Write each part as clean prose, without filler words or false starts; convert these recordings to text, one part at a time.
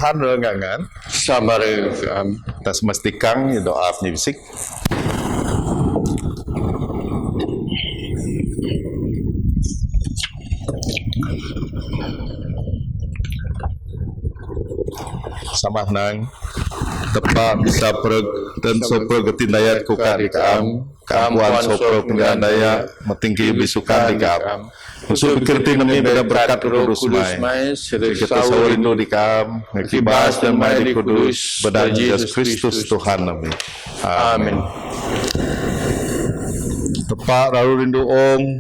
Tuhan rengangan sabar kita memastikan doa penyibisik. Samah nang tepat bisa pereg dan sopro getindayat kuka di kaam keampuan sopro penggandaya metinggi bisukan di kaam usul pikirti nemi beda berkat kudus mai kita sawarindu di kaam ngekibas dan mai di kudus beda Yesus Kristus Tuhan nami. Amin. Tepat lalu rindu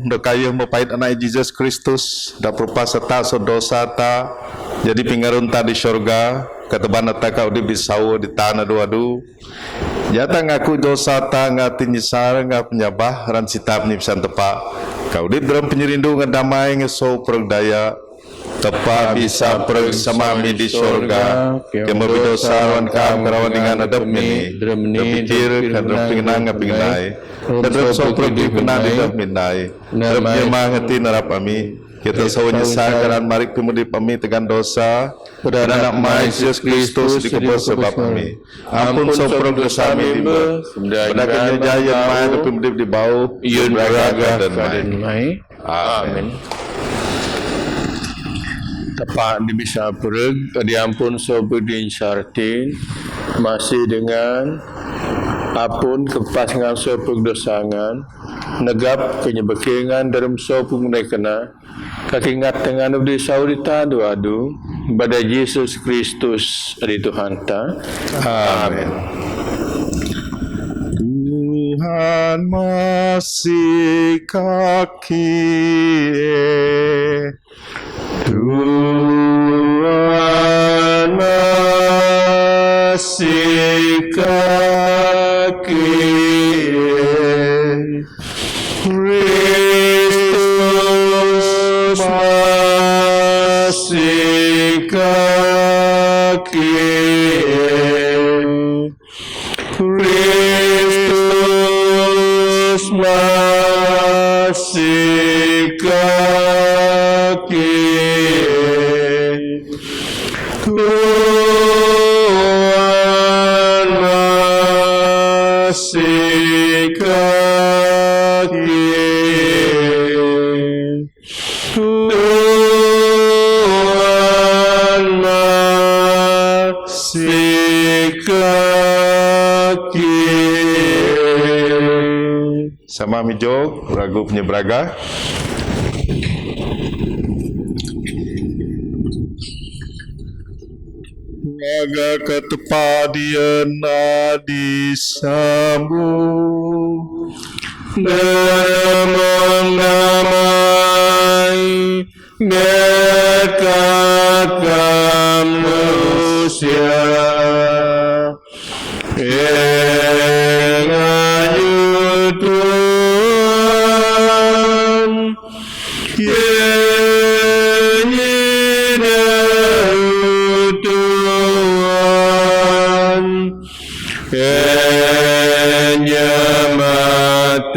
dekayuh mepait anak Yesus Kristus da perupa serta dosa ta jadi pingarunta di syurga keteban kau di bisau di tanah duadu jata ngaku dosa ta ngati nyisar ngap penyabah ran sitap ni pisan tepa kau di dalam penyerindu ngedamai ngeso pergdaya tepa bisa perg samami di syurga kemo bidosa wan kam karawan dengan adab mini depikir kadrem pingenang ngapingenai kadrem so perg di penang di adab minai kadrem nyemangati narap ami kita sawanya sanggaran mari kemudi pami tegan dosa pada anak mai Yesus Kristus di kubur sebab kami ampun soprong dosa kami pada kenyajayan mai tapi mudi di bau iun beraga dan mai. Amin. Tepat di bisa pereg diampun sobudin syartin masih dengan apun kepas ngan sopug dosangan negap kenyebekingan dalam sopung nekena kakingat dengan ubdi saurita adu pada Yesus Kristus di Tuhan ta. Amin. Tuhan masih kaki Tuhan masih kaki Kristus masih kaki Kristus masih kaki Tuhan masih kaki Tuhan masih kaki. Sama mijog ragu penyebraga. Naga ketepadian disambung Namang namai dekat manusia Engayu Tuhan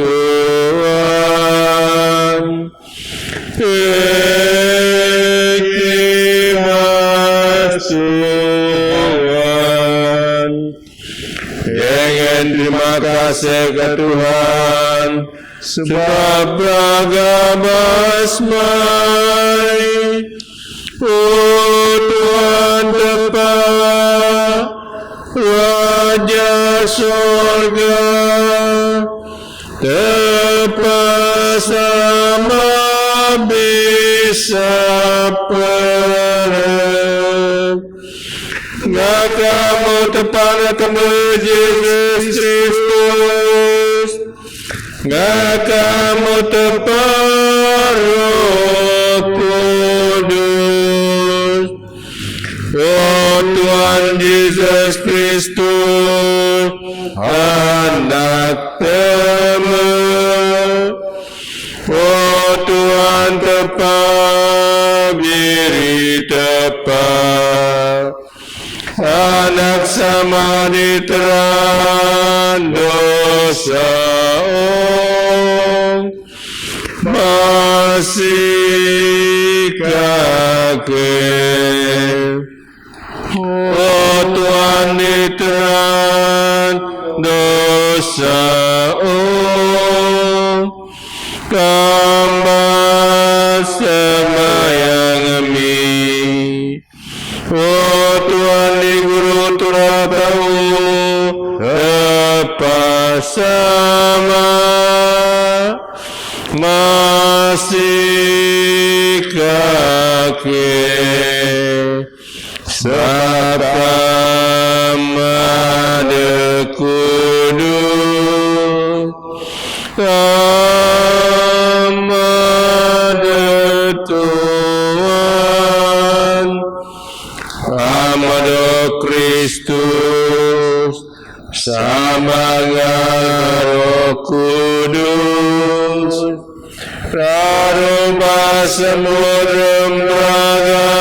Tuhan Tuhan ingin terima kasih ke Tuhan sebab beragama asmai oh Tuhan tepat Raja surga tepat sama bisa perang. Ngakamu tepana kamu Yesus Kristus. Ngakamu tepan Roh Kudus. Oh Tuhan Yesus Kristus, anak teman. Oh Tuhan tepat, diri tepat. Anak sama di terang dosa masih kakek. Oh Tuhan di terang dosa kambas semayang kami. Oh Tuhan di guru turah tahu apa sama masih kakek sapa made kudus amade Tuhan amade Kristus sama Roh Kudus Rarupa semua raga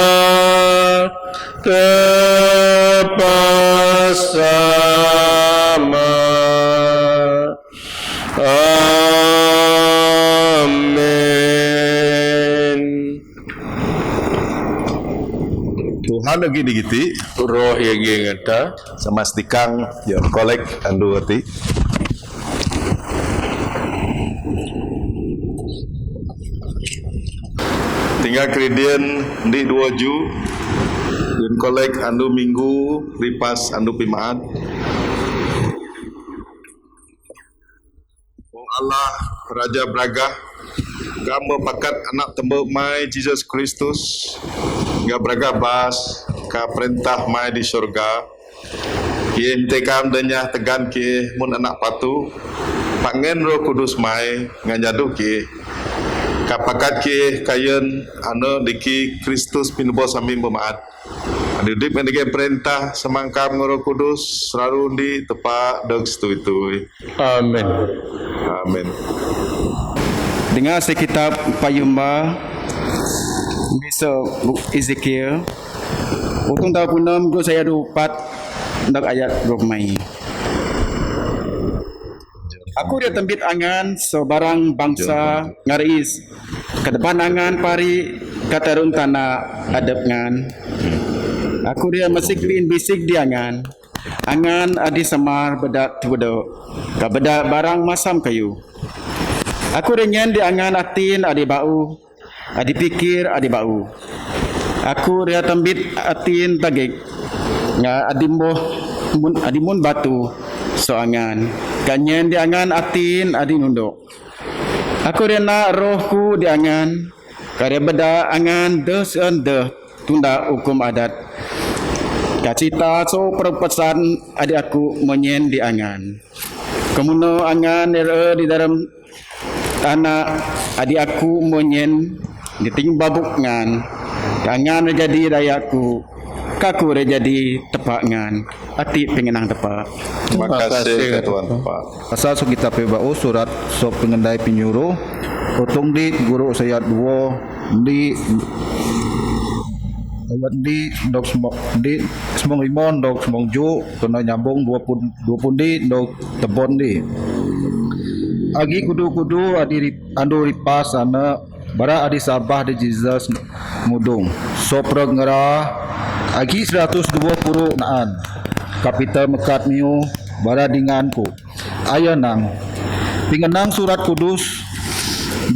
tepas sama. Amin. Tuhan lagi digiti Roh yang ngata samastikang yon kolek andu ati. Tinggal kredien di 2 ju yon kolek andu minggu ripas andu pimaat. Oh Allah Raja Braga gambar pakat anak tembok mai Jesus Kristus ga braga bas ka perintah mai di surga kie tekam denya tegan kie mun anak patu pangen Roh Kudus mai ngajadu kie kapakat kie kayen anu diki Kristus pinubo sami bemaat adudip ngendike perintah semangkam Roh Kudus selalu di tepak deg setui-tui. Amin. Amin. Dengar sekitab Payumba bisa Ezekiel. Untung tahu punam go saya 24 ndak ayat 20 mai. Aku dia tembit angan sebarang bangsa ngaris ke depan angan pari katarun tanah adep ngan. Aku dia masih klin bisik di angan. Angan adi samar bedak tudo. Ka bedak barang masam kayu. Aku renyan di angan atin adi bau, adi pikir adi bau. Aku ria tembit atin tagik, nga adi mun batu so angan. Kanyen di angan atin adi nunduk. Aku ria na rohku di angan, karya beda angan des tunda hukum adat. Kacita so perpesan adi aku menyen di angan. Kemuno angan di dalam anak adik aku monyen diting babuk ngan kangan jadi rayaku kaku jadi tepak ngan ati pengenang tepak. Terima kasih Tuhan Pak. Asal so kita pebao surat so pengendai penyuruh utong di guru saya 2 di ayat di dok semong limon dok semong ju kena nyambung 20 di dok tebon di agi kudu andu ripas ana bara adi sabah di Jesus mudung soprog ngera agi 120 naan kapital mekat miu bara dinganku aya nang pingenang surat kudus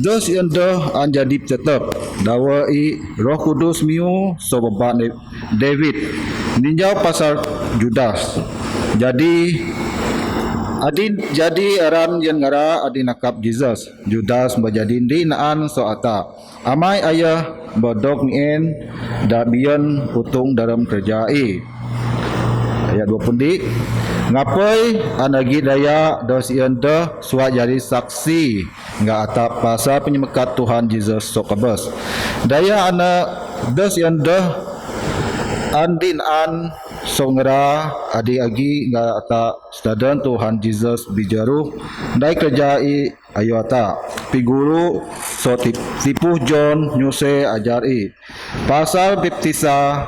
dos ende anjadi tetep dawai Roh Kudus miu so beban David ninjau pasal Judas jadi Adin jadi aran yang ngara adin nakap Jesus. Judas menjadi dinaan soata. Amai ayah bodok nien dabian utung dalam kerjai. Ayat 20. Ngapai anagi daya dos ian dah suat jadi saksi ngak atap pasal penyemekat Tuhan Yesus sokabes. Daya anak dos ian dah andin an songra adi agi ngak atap sedadan Tuhan Yesus bijaru dai kerjai ayo ata piguru so tipuh John nyuse ajari pasal baptisa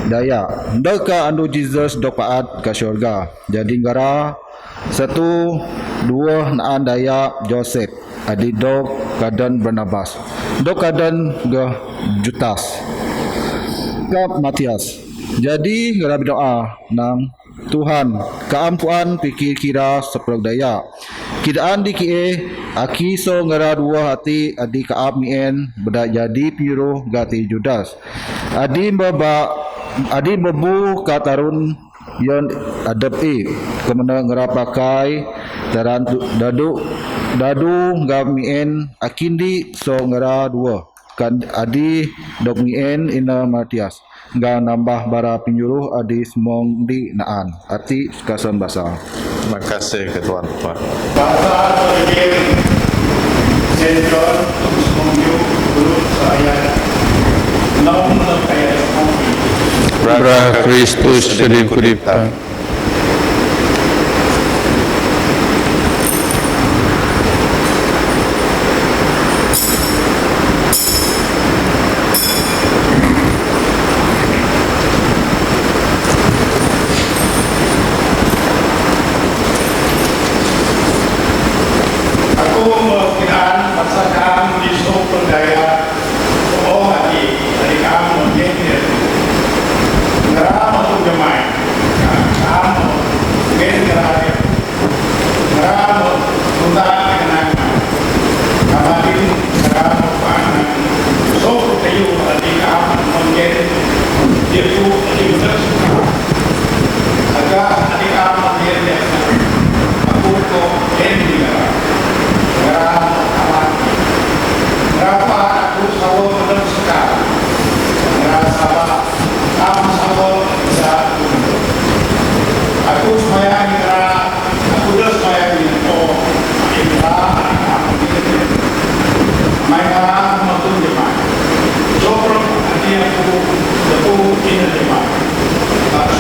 daya ndaka andu Jesus dok paat ke syurga jadi ngara 1 2 naan daya Joseph adi dok kadan Barnabas dok kadan ge Jutas ke Matias jadi ngara berdoa nang Tuhan keampuan pikir kira seperti daya kidaan dikie aki so ngara dua hati adi kaap mien beda jadi piru gati Judas adi bebu katarun yon adab kemana ngara pakai daran dadu ngamien akindi so ngara dua kan adi dok mien ina Matias nggak nambah bara penyuruh adi semong di naan arti kasan bahasa. Terima kasih Ketua Pak. Bahasa terkait sentral semuanya guru saya namun saya Pra Kristus sedih kudipta. aku mengira pasakan di sopel daya oh hati dari kamu menjadi ngera masuk jemaah kamu mungkin ngera tuntas kenangan kemarin ngera panah sopel kayu hati kamu menjadi dia tu di benar agak hati kamu menjadi aku kok ini berapa aku selalu benar sekali merasa kamu selalu bisa aku supaya kira aku dah supaya itu kira kamu mereka maupun jemaah sopron nanti aku aku ini jemaah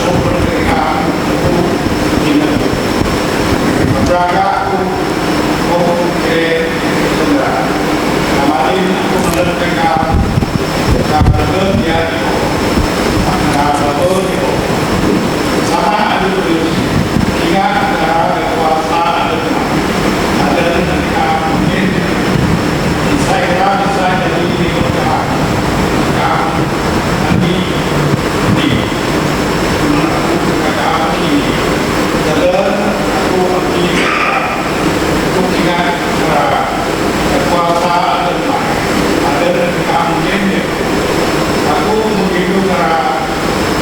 sopron mereka aku ini berjaga aku keren saudara. Kemarin aku mendengarkan kabar dia itu, kabar itu sama ada terus. Ingat negara kekuasaan ada negara mungkin. Saya kira bisa jadi di kota nanti di kata ini. Jalan aku pergi. Ingat kekuasaan ada kamu ini aku menghidup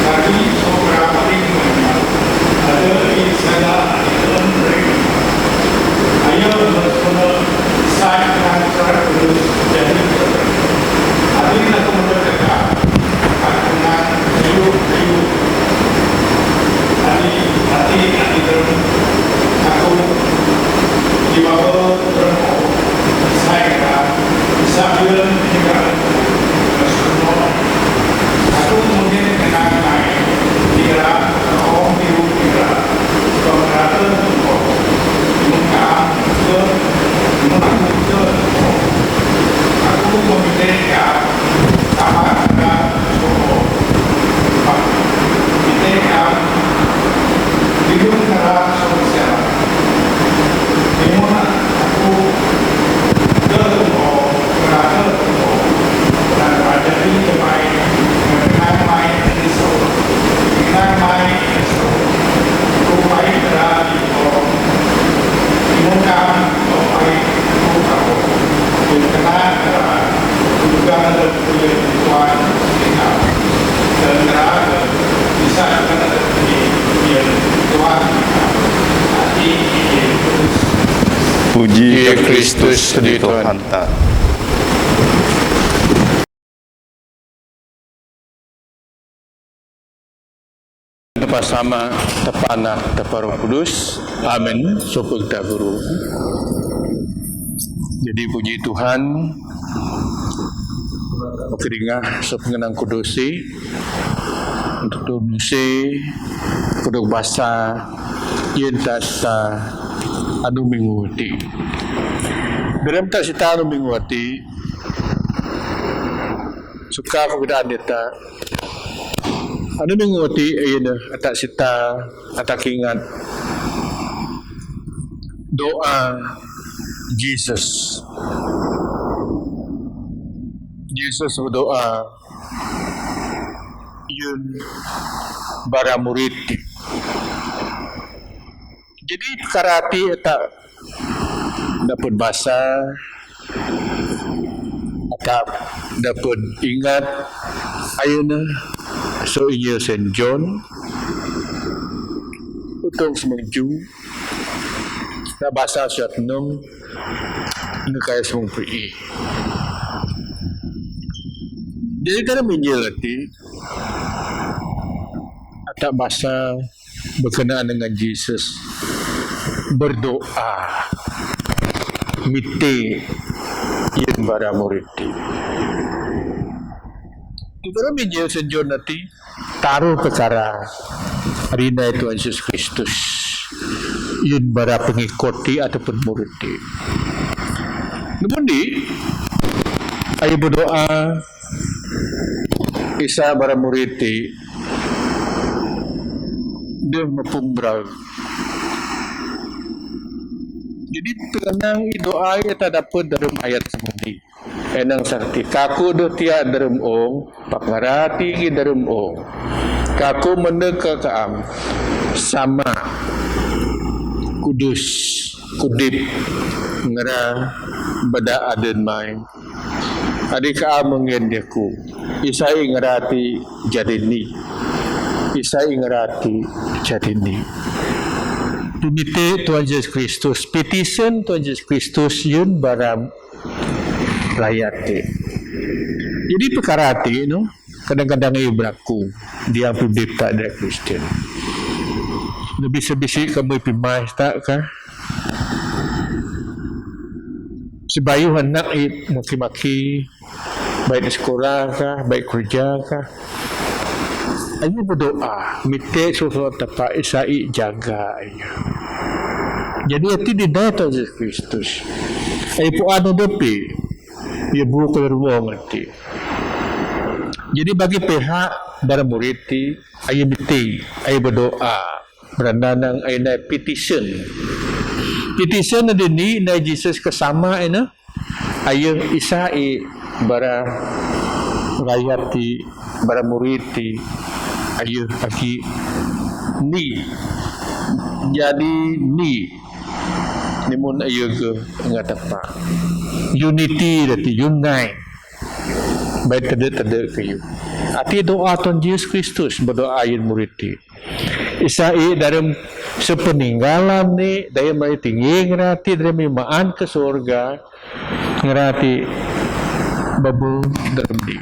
dari seorang penting ada di sana dalam mereka ayo bersama saya akan terus jadi hari ini aku mendekat dengan hidup hati terus aku di bawah bermoh saya sambil tinggal semua aku mungkin kenal naik kira orang hidup kira keberatan untuk muka ke aku memiliki apa ada semua kita hidup negara sosial dimana aku bertemu dan pada ini main di sana aku main berada di bawah dimana main aku berkenan juga ada punya tuan dan bisa ada di tuan Puji Ya Kristus di Tuhan. Anta. Tepat sama, tepat anak, tepat Roh Kudus. Amin. Sopeng tak guru. Jadi puji Tuhan. Keringah sepengenang kudusi untuk tunusi kuduk basa yen tak sita anu mingguati. Dalam tak sita anu mingguati suka keadaan deta anu mingguati ayun tak sita atak ingat doa Jesus berdoa yun bara murid. Jadi perkarati tak dapat bahasa atau dapat ingat ayuna so inyo Saint John utong semengju na bahasa syat enam nekaya semung pri. Jadi dalam Injil nanti ada bahasa berkenaan dengan Yesus berdoa mite yang bara murid. Di dalam Injil Saint John nanti taruh perkara Rina Tuhan Yesus Kristus yang bara pengikuti ataupun murid. Namun di ayo berdoa Isa bara murid dia mempumbrau. Jadi pengenang doa kita dapat dalam ayat semudi. Enang sakti kaku do tia dalam ong pangarati dalam ong. Kaku meneka kaam sama kudus kudip ngera bada aden mai. Adik kaam mengendeku. Isai ngerati jadini. Isai ngerati jadini. Tumite Tuhan Yesus Kristus. Petition Tuhan Yesus Kristus yun baram layati. Jadi perkara hati, no? Kadang-kadang ia berlaku. Dia publik tak ada Kristian. Lebih sebisi kamu pimais tak kah? Sebayu anak maki-maki baik di sekolah kah, baik kerja kah. Ayo berdoa, minta sesuatu tempat isai jaga ayo. Jadi hati di data Yesus Kristus. Ayo pun anu depi, ia buka beruang hati. Jadi bagi pihak para murid ayo minta, ayo berdoa, berandanang ayo naik petition. Petition ada ni naik Yesus kesama ayo. Ayo isai bara rayati bara muriti ayo aki ni jadi ni mun ayo ke ngatapa unity dati unite baik tade kayu ati doa Tuhan Yesus Kristus berdoa ayo muriti isai dalam sepeninggalan ni daya mai tinggi ngerati dari maan ke surga ngerati babu dalam di.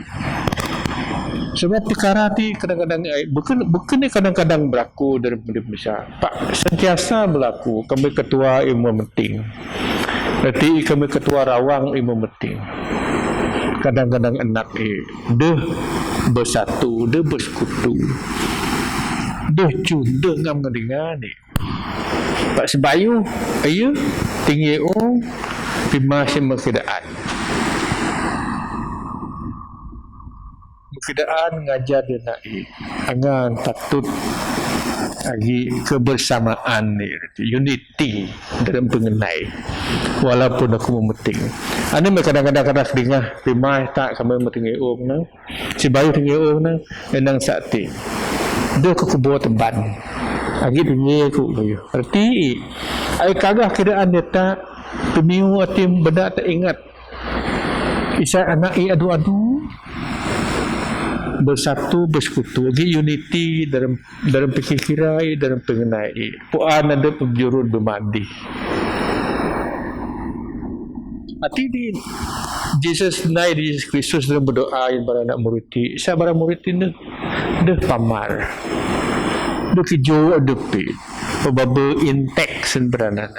Sebab perkara ni kadang-kadang bukan kadang-kadang berlaku dalam Indonesia. Pak sentiasa berlaku. Kami ketua ilmu penting. Nanti kami ketua rawang ilmu penting. Kadang-kadang anak deh bersatu, deh bersekutu, deh cunda ngam ngedengar ni. Pak sebayu, ayo tinggi masih keadaan. Keadaan ngajar dia naik angan patut lagi kebersamaan ni unity dalam pengenai walaupun aku memeting ane kadang-kadang dengar pimai tak kami metinggi na si bayu tinggi na enang sakti dia ke kubuat teban lagi tinggi aku bayu arti ai kagah keadaan dia tak pemiu atim benda tak ingat isa anak adu-adu bersatu bersekutu lagi unity dalam pikirai dalam pengenai puan ada penjurun bermandi arti di Jesus Kristus dalam berdoa yang para anak murid saya para murid ini dah pamar dah kejo ada pe pebaba intek sebenarnya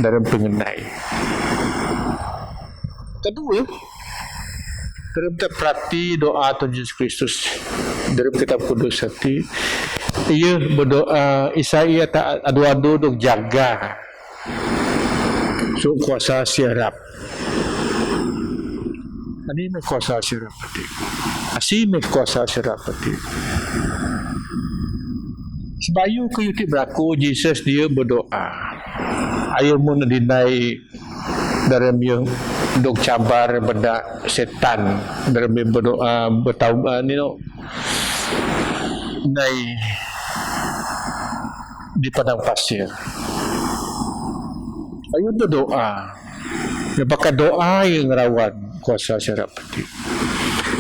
dalam pengenai kedua dalam kita perhati doa Tuhan Yesus Kristus dalam kitab kudus hati ia berdoa Isaiah tak adu-adu duk jaga so kuasa siarap ini me kuasa siarap hati asih me kuasa siarap hati sebayu ke yuti berlaku Jesus dia berdoa ayo mun dinai dalam yang dok cabar benda setan dalam berdoa bertaubat ni no nai di padang pasir ayo berdoa dia pakai doa yang rawan kuasa syarab hati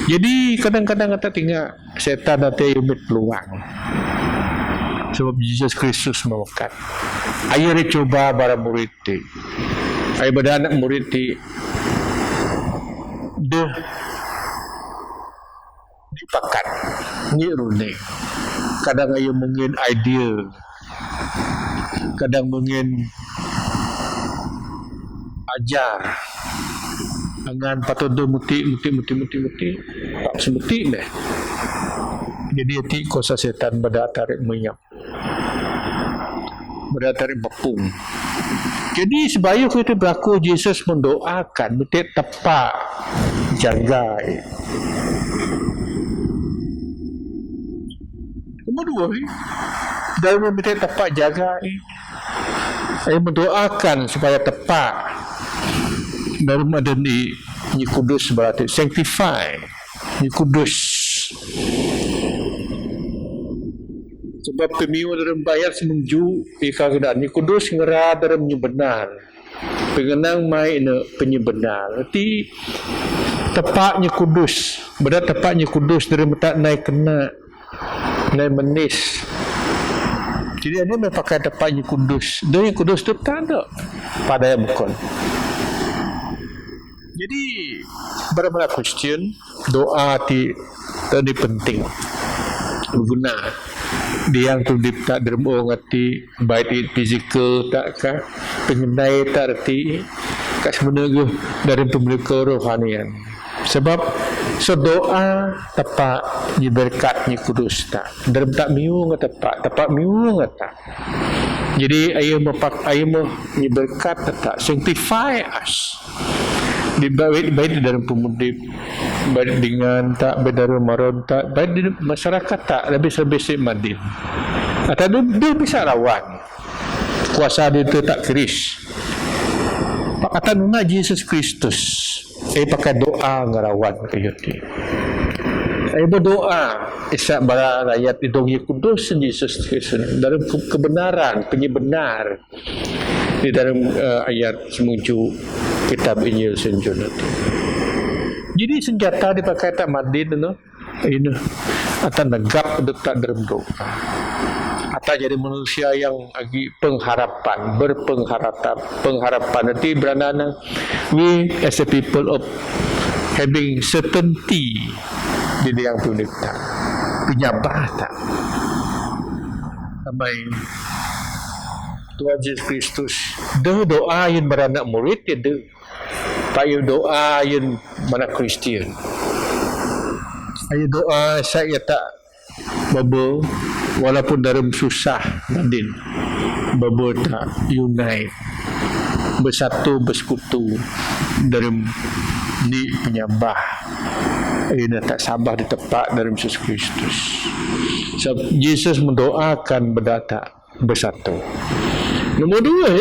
jadi kadang-kadang kita tinggal setan nanti umit peluang sebab Yesus Kristus memakan ayo coba para murid ayo pada anak murid dia dipakat ni rune kadang ayo mungkin idea kadang mungkin ajar angan patodo muti tak semuti deh jadi hati kuasa setan pada tarik menyap pada tarik bepung jadi sebaya kita berlaku Yesus mendoakan betul tepat jaga nombor dua dalam betul tepat jaga saya mendoakan supaya tepat dalam ada ni kudus berarti sanctify ni kudus sebab pemiu dalam bayar semenju ikagdan ni kudus ngera dalam benar pengenang mai ne penyebenar arti tepatnya kudus benar tepatnya kudus dalam tak naik kena naik menis jadi ini memang pakai tepatnya kudus dan yang kudus tu tak ada pada yang bukan jadi benar-benar question doa tadi penting berguna dia yang tu tak dermo ngati baik it physical tak kah pengenai tak erti kat sebenarnya dari pemiliki rohanian sebab doa tepat ni berkatnya kudus tak dalam tak miung tepat miung tak jadi ayo ni berkat tak sanctify us baik dalam pemudip baik dengan tak berdara maron tak baik di masyarakat tak lebih madin atau dia bisa lawan kuasa dia tu tak keris pak kata nuna Yesus Kristus pakai doa ngarawan kayuti berdoa isak bara rakyat idongi kudus Yesus Kristus dalam kebenaran penyebenar di dalam ayat semuju kitab Injil Senjun itu. Jadi senjata dipakai tak madin no. Ini atau negap tak dalam doa. Atau jadi manusia yang lagi pengharapan nanti beranana we as a people of having certainty di yang penyabah tak sampai Tuhan Yesus Kristus doa yang beranak murid dia payu doa yang mana Kristian ayo doa saya tak babo walaupun dalam susah nadin babo tak unite bersatu bersekutu dalam ni penyembah ini tak sabar di tempat dalam Yesus Kristus sebab Yesus mendoakan berdata bersatu. Nombor dua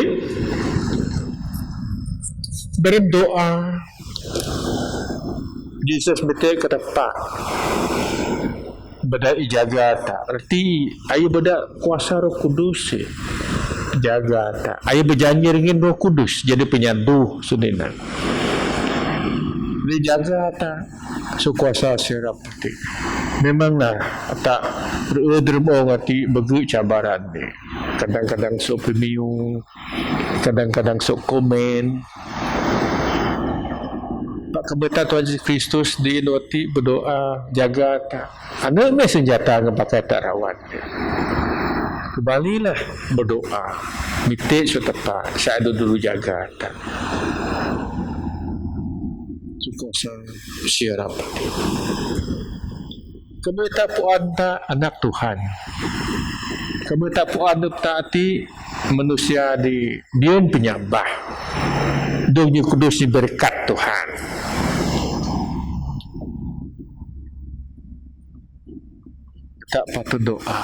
dalam doa Yesus betul kata Pak beda jaga tak erti ayo beda kuasa Roh Kudus jaga tak ayo berjanji dengan Roh Kudus jadi penyadu sudinan boleh jaga tak so kuasa serap pati memang lah tak dermo ngati bagi cabaran ni kadang-kadang so pemiu kadang-kadang so komen Pak kebetulan Tuhan Yesus Kristus di loti berdoa jaga tak anak me senjata yang pakai tak rawat kembalilah berdoa mitik so tepat saya dulu jaga tak kuasa siarap kebertapuan tak anak Tuhan kebertapuan taati manusia di dia penyembah dunia kudus ni berkat Tuhan tak patut doa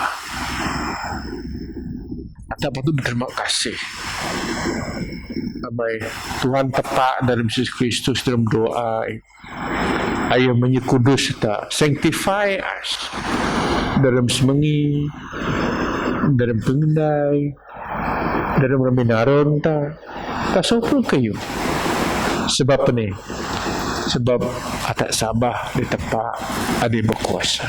tak patut berterima kasih Abai Tuhan tepat dalam Yesus Kristus dalam doa ayo menyekudus tak sanctify us dalam semengi dalam pengendai dalam raminaron tak sopul kayu sebab ni sebab atak sabah di tepat ada berkuasa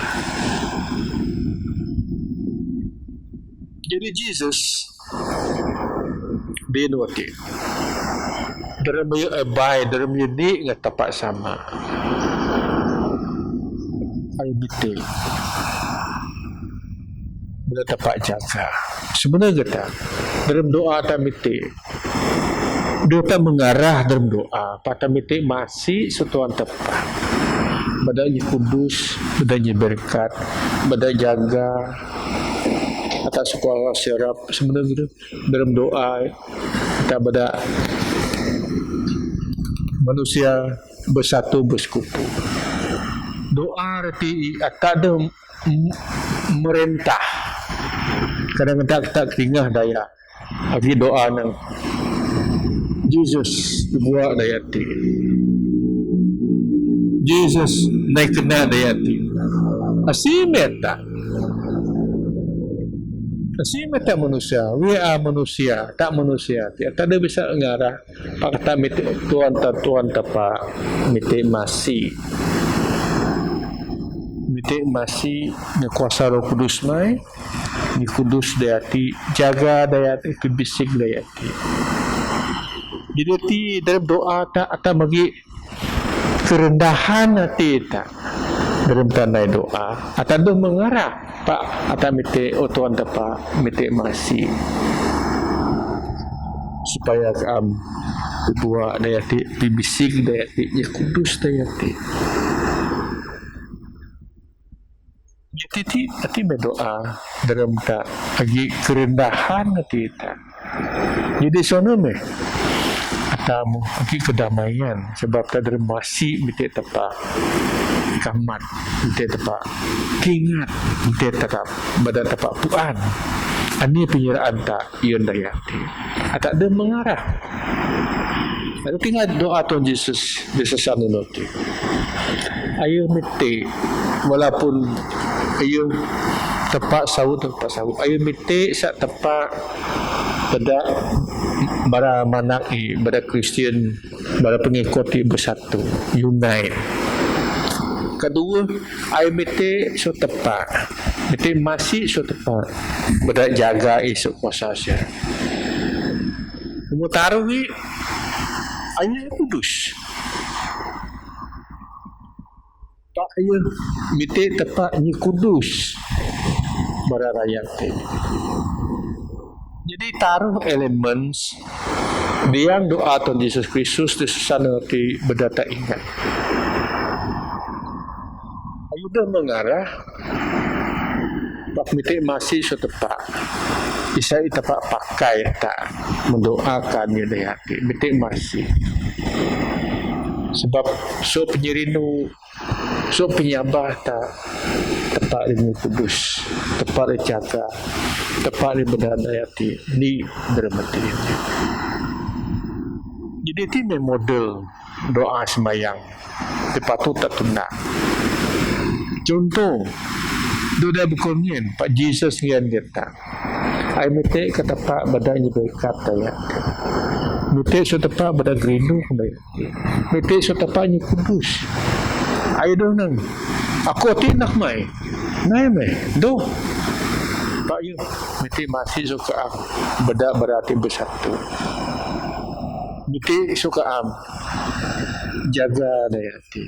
jadi Jesus dia nuati dalam dia abide dalam dia ni nggak tepat sama ay biti bila tepat jaga sebenarnya kita dalam doa tamiti dia tak mengarah dalam doa patamiti masih setuan tepat badanya kudus badanya berkat badanya jaga atas sekolah serap sebenarnya dalam doa kita pada manusia bersatu bersekutu doa arti tak ada merentah kadang-kadang kita keringah daya lagi doa nang Jesus buat daya ti Jesus naik kena daya ti asimeta asimeta manusia we are manusia tak manusia tak ada bisa ngarah pak kata miti tuan tapa miti masih ni kuasa Roh Kudus mai ni kudus dayati jaga dayati kebisik dayati jadi ti dalam doa tak atau bagi kerendahan hati tak dalam tanda doa atau mengarah pak atau mite tuan tapa mite masih supaya kaam buat dayati bibisik dayati ni kudus dayati jadi hati berdoa dalam tak bagi kerendahan hati tak jadi sonome atamu bagi kedamaian sebab tak ada masih mite tepat kamat mite tepat kingat mite tepat badan tepat puan ani penyeraan tak ion dayati tak ada mengarah ada tinggal doa Tuhan Yesus di sesama noti ayo mite walaupun ayo tepat sahut ayo mite sak tepat pada bara manaki bara Kristian bara pengikut bersatu unite kedua ayo mite so tepat mite masih so tepat pada jaga esok kuasa sia taruh ni ayo kudus tak ayo mite tepat ni kudus bara rakyat jadi taruh elements yang doa Tuhan Yesus Kristus di sana di berdata ingat ayo dah mengarah pak mite masih so tepat bisa tepat pakai tak mendoakan dia hati mite masih sebab so penyerinu so penyabah tak tepat ilmu kudus tepat jaga tepat berdayati ni bermati jadi ini model doa sembahyang dipatut tak tunda contoh doa bukonyen Pak Jesus ngian kita ai mete kata Pak badannya berkat ya Mitik so tepat pada gerindu kembali. Mitik so tepatnya kudus. Ayo dong nang. Aku hati nak mai. Nai mai. Do. Pak you. Mitik mati so ke am. Bedak berarti bersatu. Mitik so ke am. Jaga daya hati.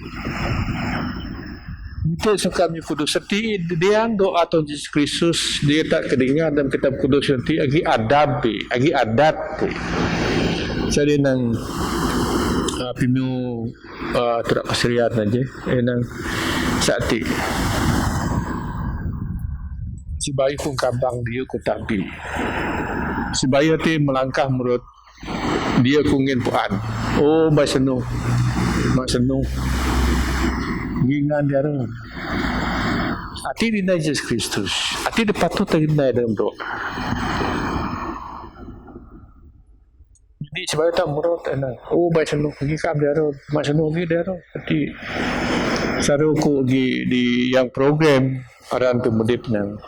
Itu kami kudus seti dia doa Tuhan Yesus Kristus dia tak kedengar dalam kitab kudus nanti agi adat jadi nang pimu tidak keserian aja nang sakti si bayi pun kabang dia ku tabi si bayi ti melangkah menurut dia kungin puan oh mak senung Gingan dia orang. Hati dinai Yesus Kristus. Hati dia patut terinai dalam doa. Jadi sebab tak murut enak. Oh baik senuk pergi kam dia orang. Mak senuk pergi dia orang. Hati saruku pergi di yang program aran tu mudip nang.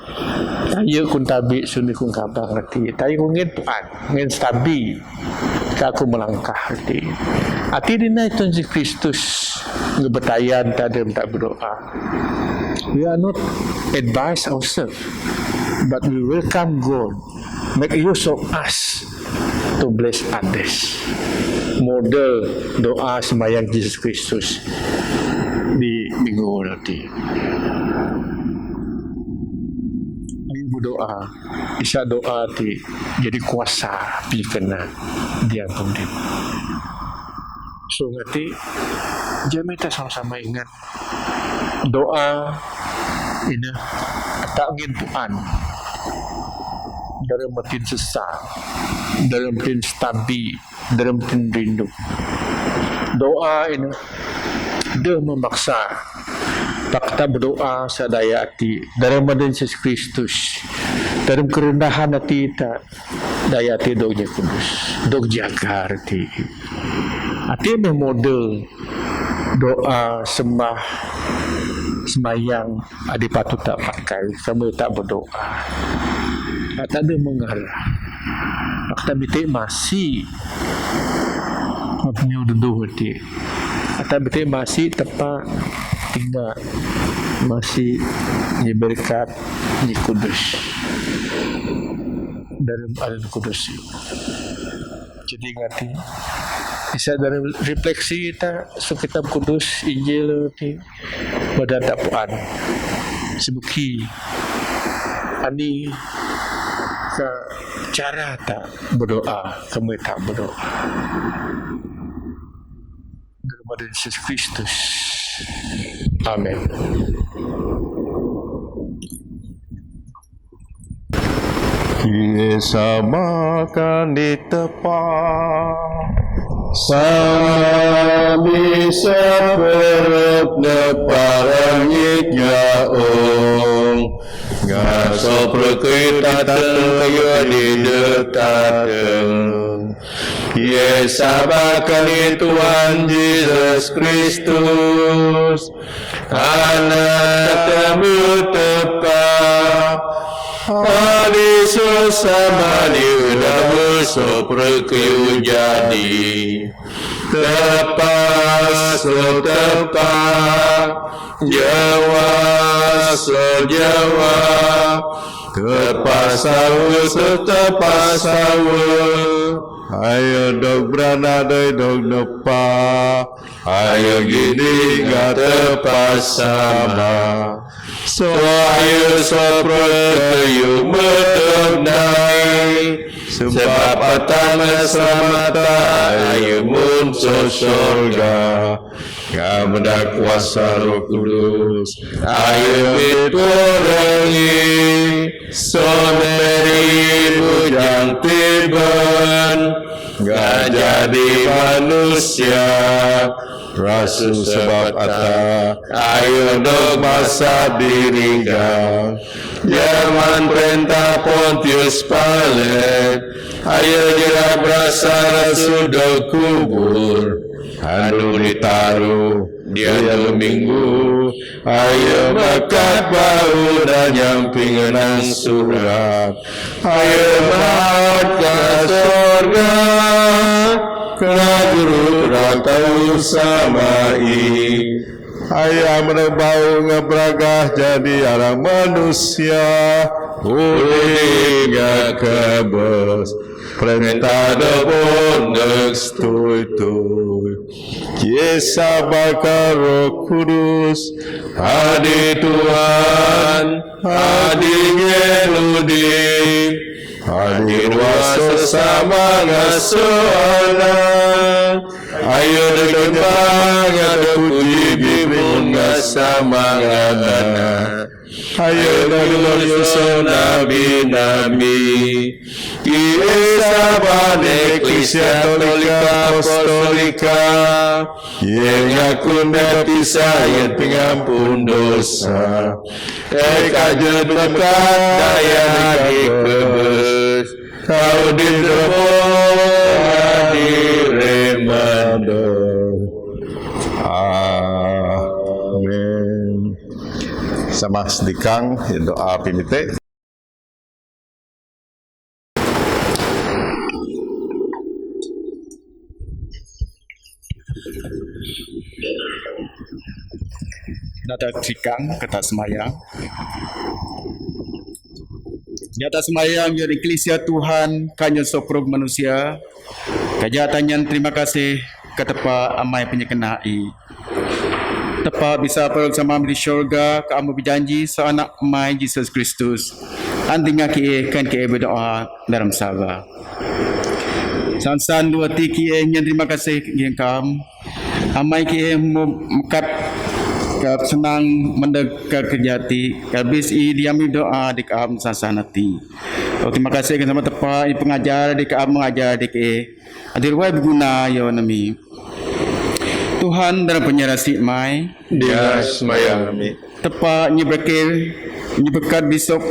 Ayo kun tabi suni kun kabang hati. Tapi kun ngin puan, ngin stabi. Aku melangkah hati. Hati dinai Tuhan Yesus Kristus. Ngebetayan tak ada tak berdoa. We are not advise ourselves, but we welcome God. Make use of us to bless others. Model doa sembahyang Yesus Kristus di minggu nanti. Minggu doa, isa doa ti jadi kuasa pikirna dia pundit. So ngerti, jangan kita sama-sama ingat doa ini tak ingin Tuhan dalam makin sesat, dalam makin stabil, dalam makin rindu. Doa ini dia memaksa tak kita berdoa sadaya hati dalam badan Yesus Kristus, dalam kerendahan hati kita daya hati dognya kudus, dog jaga hati. Hati ini model doa sembah sembahyang adik patut tak pakai kamu tak berdoa tak ada mengarah kita betul masih punya duduk hati kita betul masih tepat tinggal masih ni berkat ni kudus dalam alam kudus jadi ngerti bisa dari refleksi kita so kitab kudus Injil ni pada tak puan sebuki ani ke cara tak berdoa kamu tak berdoa daripada Yesus Kristus amin. Samakan di tepat sama bisa berupna parangit jaong ngaso perkita tengkayu di detateng Yesabakan Tuhan Yesus Kristus anak temu tepat Yesus sama diudah soprakayu jadi tepas Jawa tepas ayo dog beranadai dog nepa ayo gini gak tepas sama so ayo soprakayu medemnai sebab pertama selamata ayo muncul surga kamu dah kuasa Roh Kudus ayo diturangi soneri bujang tiban gak jadi manusia rasul sebab ata ayo dok masa diringgang zaman perintah Pontius Pilat ayo jerak berasa rasul dok kubur anu ditaruh dia minggu ayo bakat bau dan nyamping nang surat ayo bakat ke surga kena guru ratau samai ayam bau ngebragah jadi orang manusia Uliga kebes perintah debon nekstui Yesa bakar Roh Kudus Adi Tuhan Adi Geludi Adi Wasa sama ngasuana Ayo dikembang ada puji bibun ngasama ngana Ayo dikembang nabi-nabi Kiesa bane Eklesia Katolika Apostolika yang ngakunda pisayan pengampun dosa Eka berkat daya dikebes Kau diterbang di remanda Amin. Sama sedikang doa pinite. Nada trikang kata semayang. Di atas semayang yang Eklesia Tuhan kanyon soprog manusia. Kajatannya terima kasih ketepa amai penyekenai. Tepa bisa perut sama di syurga kamu berjanji seanak amai Yesus Kristus. Antinya kan berdoa dalam sabar. Sansan dua tiki yang terima kasih yang kam. Amai mekat senang mendekat kejati habis diambil doa di kam sasanati. Terima kasih sama tepa pengajar di kam mengajar di adir wai berguna yo nami. Tuhan dalam penyerasi mai dia semayami tepa nyebekat besok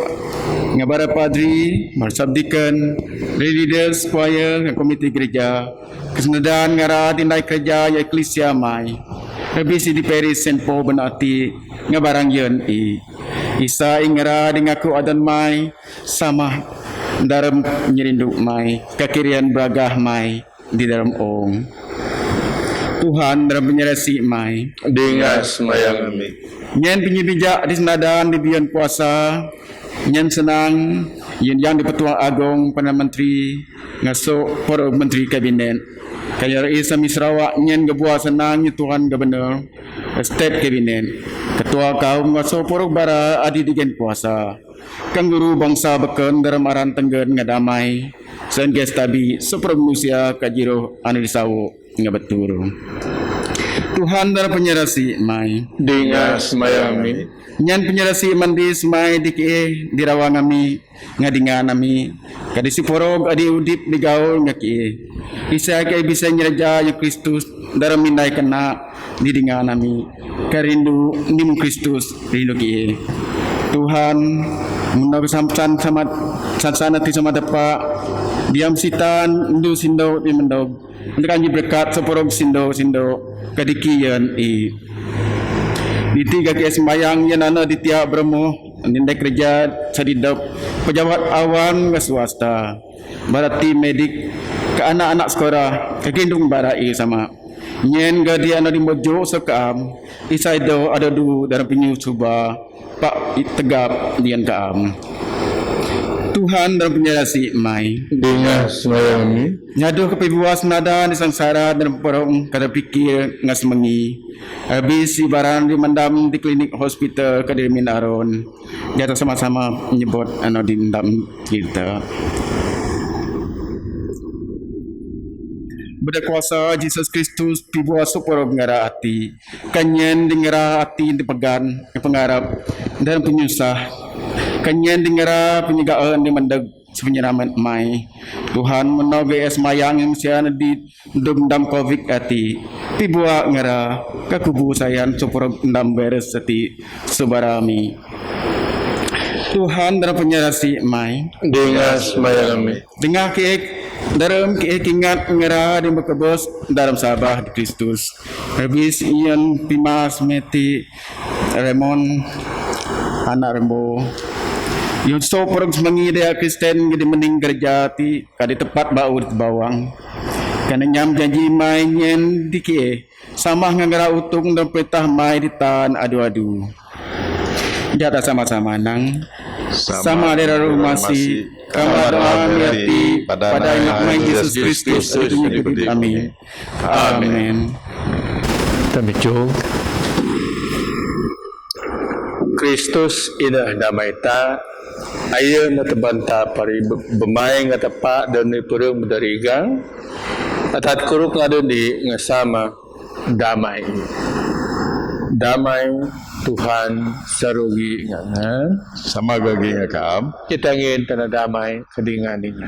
ngabara padri marsabdikan leaders choir komite gereja kesenadan ngara tindai kerja ya Eklesia mai habis di Paris Saint Paul benati ngabarang yen isa ingara dengaku adan mai sama dalam nyerindu mai kakirian beragah mai di dalam ong Tuhan dalam penyerasi mai dengan semayami nyen penyibijak di senadan di bian puasa nyen senang yang di Petua Agong Perdana Menteri ngasuk para menteri kabinet kaya Raisa Misrawak nyen gebuah senang Tuhan Gubernur State Kabinet ketua kaum ngasuk para bara adi digen puasa kang guru bangsa beken dalam aran tenggen ngadamai sen gestabi super manusia kajiro anu disawu ngabetur Tuhan dalam penyerasi mai dengan semayami nyan penyerasi mandi semai diki dirawang kami ngadingan kami kadisi porog adi udip digaul ngaki isa kay bisa nyeraja ya Kristus dalam mindai kena didingan kami karindu nim Kristus rindu ki Tuhan menang sampan sama sansanati sama depa diam sitan ndu sindo di mendog kanji berkat seporog sindo kadikian di tiga kias sembayang yang ana di tiap bermo nindai kerja sadidap pejabat awan ke swasta berarti medik ke anak-anak sekolah ke gendung barai sama nyen gadi ana di mojo sekam isaido ada du dalam penyusuba pak tegap dian kaam Tuhan dalam penyerasi mai dengan semayami nyaduh kepibuas nada di sangsara dan porong kada pikir ngasmengi habis ibaran di mendam di klinik hospital Kediri Minaron jatuh sama-sama menyebut anu dindam kita berkuasa Yesus Kristus pibuas porong ngara hati kanyen di ngara hati dipegan pengarap dan penyusah kanyen di ngara penyegaan di mendeg sepenyeraman mai Tuhan menoge esmayang yang sian di dendam covid ati pibua ngara kakubu sayan supur endam beres ati subarami Tuhan dalam penyerasi mai dengan semayami dengan dalam keingat ngera di makabos dalam sabah di Kristus. Habis Ian Pimas Meti Raymond anak rembo. Yung so porong semangi dia Kristen jadi mending gereja ti kadi tepat bau di bawang. Karena nyam janji main yen diki sama ngangara utung dan petah mai di tan adu-adu. Jata sama-sama nang sama ada masih kama doa mengerti pada nama Yesus Kristus. Amin. Amin. Tamicho. Kristus ina damai ta ayo matebanta pari bemain ngata pa dan ni purung darigang atat kuruk ngado di ngasama damai Tuhan sarugi ngana Sama gagi ngakam. kita ngin tanah damai kedingan ini.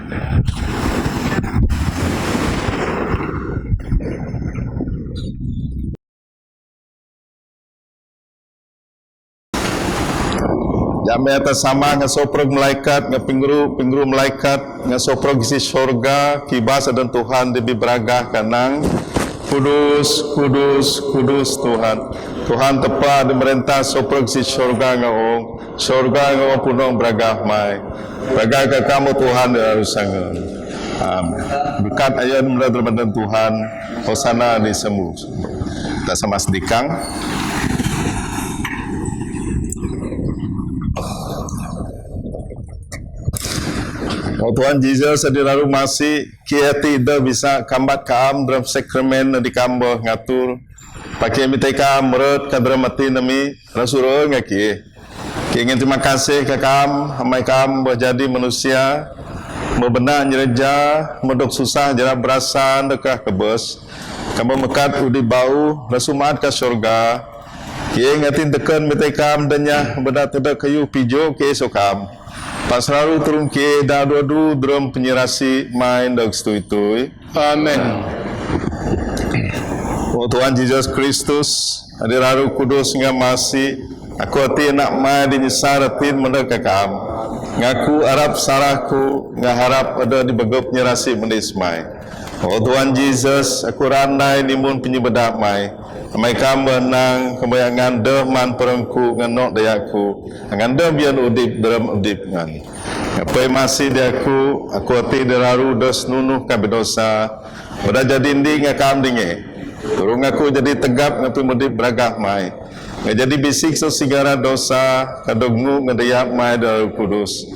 Jami atas sama ngasoprog malaikat, ngapingru malaikat, ngasoprog isi sorga, kibas dan Tuhan debi beragah kanang kudus, kudus, kudus Tuhan. Tuhan tepat di merentah soprog isi sorga ngawong punong beragah mai. Beragah ke kamu Tuhan harus sangat. Amin. Berkat ayat melalui Tuhan, hosana di semu. Tak sama sedikang. Oh Tuhan Yesus adiraru masih kia tidak bisa kambat kaam dalam sakramen di kambo ngatur pakai mitai kaam merut kadramati nami rasul ngaki ingin terima kasih ke kaam hamai kaam berjadi manusia membenak nyereja medok susah jera berasan dekah kebes kamu mekat udi bau rasumat ke surga kia ngatin tekan mitai kaam danya bedak tidak kayu pijo ke sokam pasraru turun ke dadu drum penyerasi main dog stui. Amin. Oh Tuhan Yesus Kristus, adiraru kudus nga masih aku hati nak mai di nyesaratin mendekat kam. Ngaku Arab sarahku ngaharap ada di begop nyerasi mendismai. Oh Tuhan Yesus, aku randai nimun penyebedak mai. Amai kam benang kebayangan dehman perengku nganok dayaku. Ngan deh biar udip dalam udip ngan. Ngapai masih diaku, aku hati diraru dos nunuh kabedosa. Udah jadi indi ngakam dinge. Turung aku jadi tegap ngapi mudip beragah mai. Ngajadi bisik sesigara dosa kadogmu ngadayak mai dalam kudus.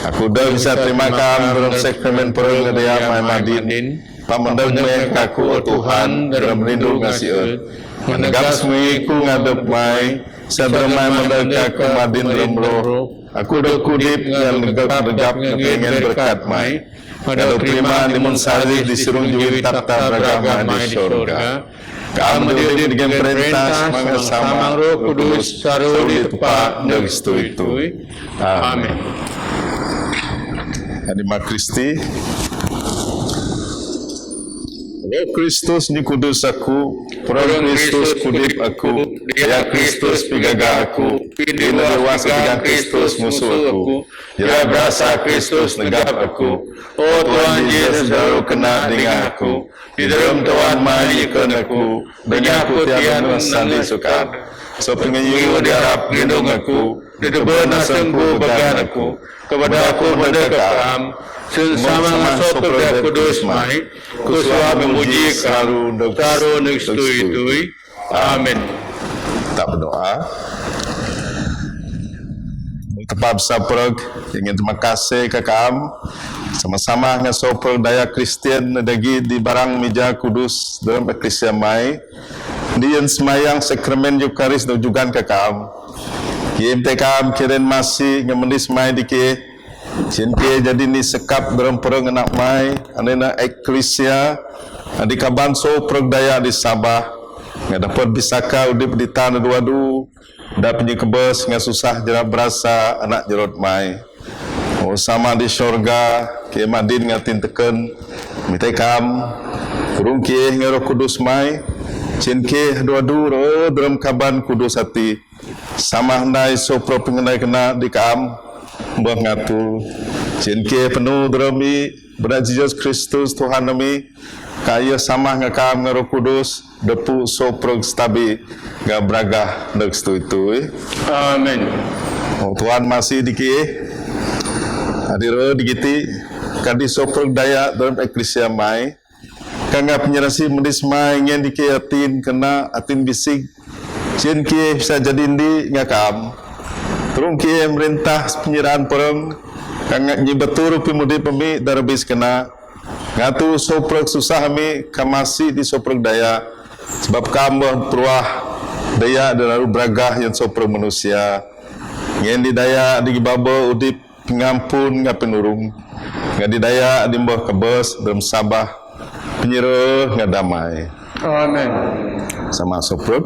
Aku dah bisa terima kam dalam sakramen perang ngadayak mai madin. Pamandang kaku Tuhan dalam rindu ngasih menegap semuiku ngadep mai sadramai mendekat ke madin dalam roh. Aku dah kudip yang negap pengen berkat mai. Pada terima di mensari disuruh juwi tapta beragama di surga. Kamu diundi dengan perintah sama roh kudus saru di tepat negistui. Amin. Anima Kristi. Roh Kristus ni kudus aku, Roh Kristus kudip aku, Dia Kristus pigaga aku, Dina dewasa pigang Kristus musuh aku, Dia berasa Kristus negap aku. Oh Tuhan Yesus baru kena dengan aku, di dalam Tuhan mari ikut aku, dengan aku tiada sandi suka. So pengenyu diharap lindung aku, di depan nasengku bagan aku, kepada aku mendekat sesama ngasop kerja kudus mai kuswa memuji karu nestui. Amin. Tak berdoa. Kepab saprog ingin terima kasih ke kam sama-sama ngasop daya Kristian dagi di barang meja kudus dalam eklesia mai dian semayang sakramen Eukaris dan juga ke kam. Kim tekam kiren masih ngemendis mai dike Cinti jadi ni sekap dalam perang anak mai, anena eklesia, di kabanso perang di Sabah, nggak dapat bisaka udip di tanah dua-du, dah punya kebes nggak susah jerak berasa anak jerot mai. Oh sama di syurga, ke madin ngatin teken, mitai kam, kurung ke ngero kudus mai, cinke dua-du dalam kaban kudus hati, sama hendai sopro pengenai kena di kam. Mengatur Cinke penuh derami berat Jesus Kristus Tuhan kami kaya sama ngakam ngaro kudus depu soprog stabi ngabraga nekstu itu. Amin. Oh, Tuhan masih diki hadir digiti kadi soprog daya dalam eklesia mai kanga penyerasi mendis mai ngen diki atin kena atin bisik cinke bisa jadi indi ngakam turun ki merintah penyerahan perang kanga nyibatur pimudi pemi darabis kena ngatu soprog susah kami kamasi di soprog daya sebab kamu peruah daya dan lalu beragah yang soprog manusia ngen di daya di babo udip ngampun ngapinurung ngadi daya di mbah kebes dalam sabah penyerah ngadamai. Amin. Sama soprog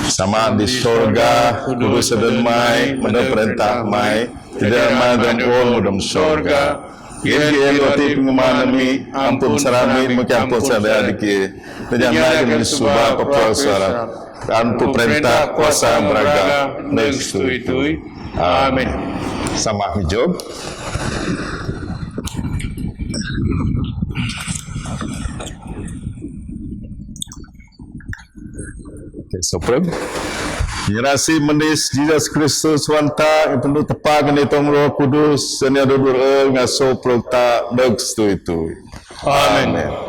sama di sorga kudus dan mai menurut perintah mai tidak mai dan dalam sorga Gini roti pengumanami ampun sarami mencampur sadaya diki dan lagi mensuba pepuasa tanpa perintah kuasa beraga nekstu itu. Amin. Sama hijab. Okay, soprem. Nyerasi menis Jesus Kristus wanta yang penuh tepat ini tong Roh Kudus dan yang duduk ngaso prokta nekstu itu. Amin.